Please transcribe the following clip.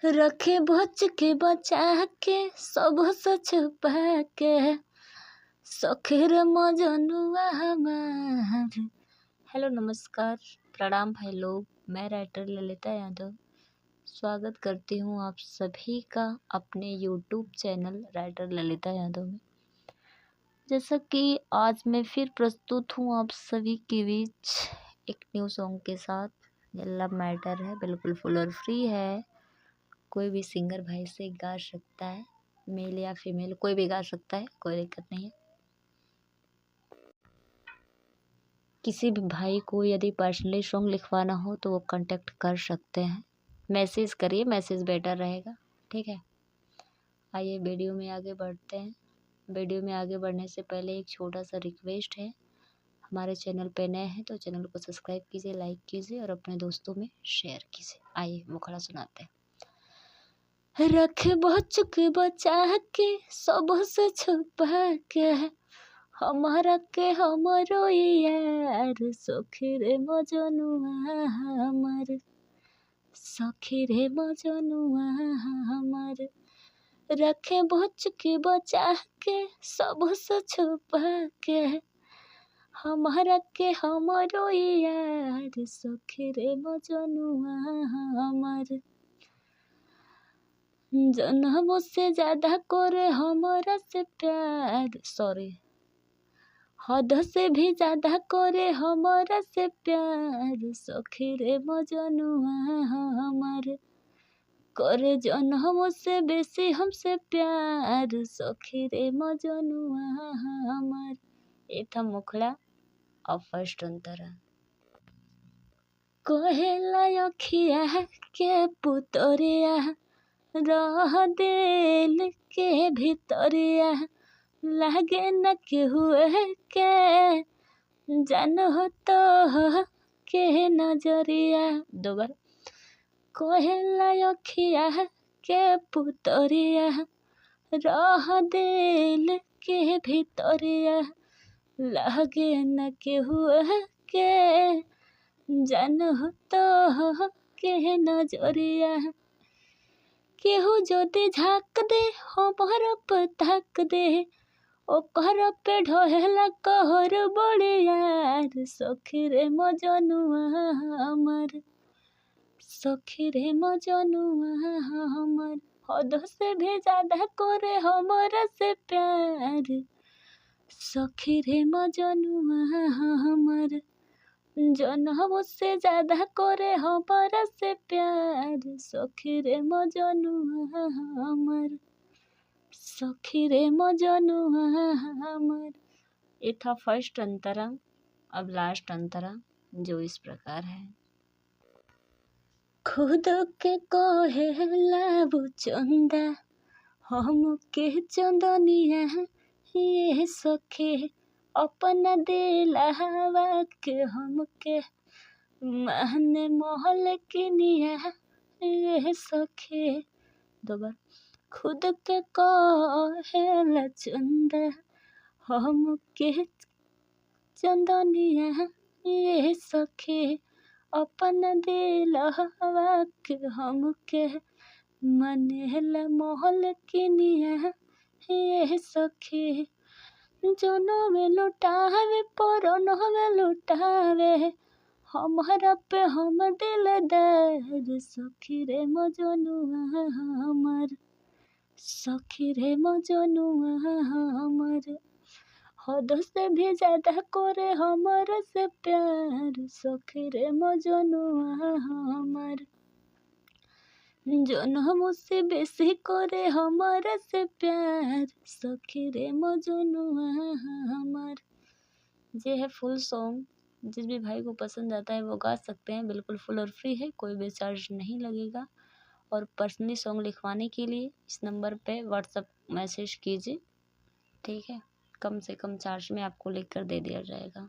रखे बच के बचा के सब से छुपा के सखीर मजनुआ हमार। हेलो नमस्कार प्रणाम भाई लोग, मैं राइटर ललिता यादव स्वागत करती हूँ आप सभी का अपने YouTube channel writer Lalita Yadav में। जैसा कि आज मैं फिर प्रस्तुत हूँ आप सभी के बीच एक न्यू सॉन्ग के साथ। ये लव मैटर है, बिल्कुल फुल और फ्री है। कोई भी सिंगर भाई से गा सकता है, मेल या फीमेल कोई भी गा सकता है, कोई दिक्कत नहीं है। किसी भी भाई को यदि पर्सनली सॉन्ग लिखवाना हो तो वो कांटेक्ट कर सकते हैं। मैसेज करिए, मैसेज बेटर रहेगा, ठीक है। आइए वीडियो में आगे बढ़ते हैं। वीडियो में आगे बढ़ने से पहले एक छोटा सा रिक्वेस्ट है, हमारे चैनल पे नए हैं तो चैनल को सब्सक्राइब कीजिए, लाइक कीजिए और अपने दोस्तों में शेयर कीजिए। आइए मुखड़ा सुनाते हैं। रखे बच के बचा के सब से छुपा के हमारा के हमरो यार सखी रे मजनुआ हमार, सखी रे मजनुआ हमार। रखे बच के बचा के सब से छुपा के हमारा के हमरो यार सखी रे मजनुआ हमार। जन्मों से ज्यादा करे हमारा से प्यार, सॉरी हद से भी ज्यादा करे हमारा से प्यार सखी रे मजनुआ हमार। करे जन्मों से बेसी हमसे प्यार सखी रे मजनुआ हमार। ये था मुखड़ा और फर्स्ट अंतरा। कहेला अखिया के पुतरिया रह दिल के भितरिया लागे न केहू के जान हो तो के नजरिया। दो बार। कहेला अखिया के पुतरिया रह दिल के भितरिया लागे न केहू के जान हो तो के नजरिया। केहू जोदी झाक दे हमर पे ताक दे ओकर पे ढहेला कहर बड़े यार सखी रे मजनुआ हमार, सखी रे मजनुआ हमार। हद से भी ज्यादा करे हमरा से प्यार सखी रे मजनुआ हमार। जन्मों से ज्यादा करे हमारा से प्यार सखी रे मजनुआ हमार, सखी रे मजनुआ हमार। ये था फर्स्ट अंतरा। अब लास्ट अंतरा जो इस प्रकार है। खुद के कहेला वो चंदा हम के चंदनिया ये सखी अपना दिला हवा के हमके महने महल किनिया ये सखी। दो बार। खुद के कहेला चंदा हम के चंदनिया ये सखी अपना दिला हवा के हमके मनेला महल किनिया ये सखी। जनमे लुटावे परनवे लुटावे हमारा पे हम दिलदार सखी रे मजनुआ हमार, सखी रे मजनुआ हमार। हद से भी ज्यादा करे हमारा से प्यार सखी रे मजनुआ हमार। जन्मों से बेसी करे हमारा से प्यार सखी रे मजनुआ हमार। ये है फुल सॉन्ग। जिस भी भाई को पसंद आता है वो गा सकते हैं, बिल्कुल फुल और फ्री है, कोई भी चार्ज नहीं लगेगा। और पर्सनली सॉन्ग लिखवाने के लिए इस नंबर पे व्हाट्सअप मैसेज कीजिए, ठीक है। कम से कम चार्ज में आपको लिख कर दे दिया जाएगा।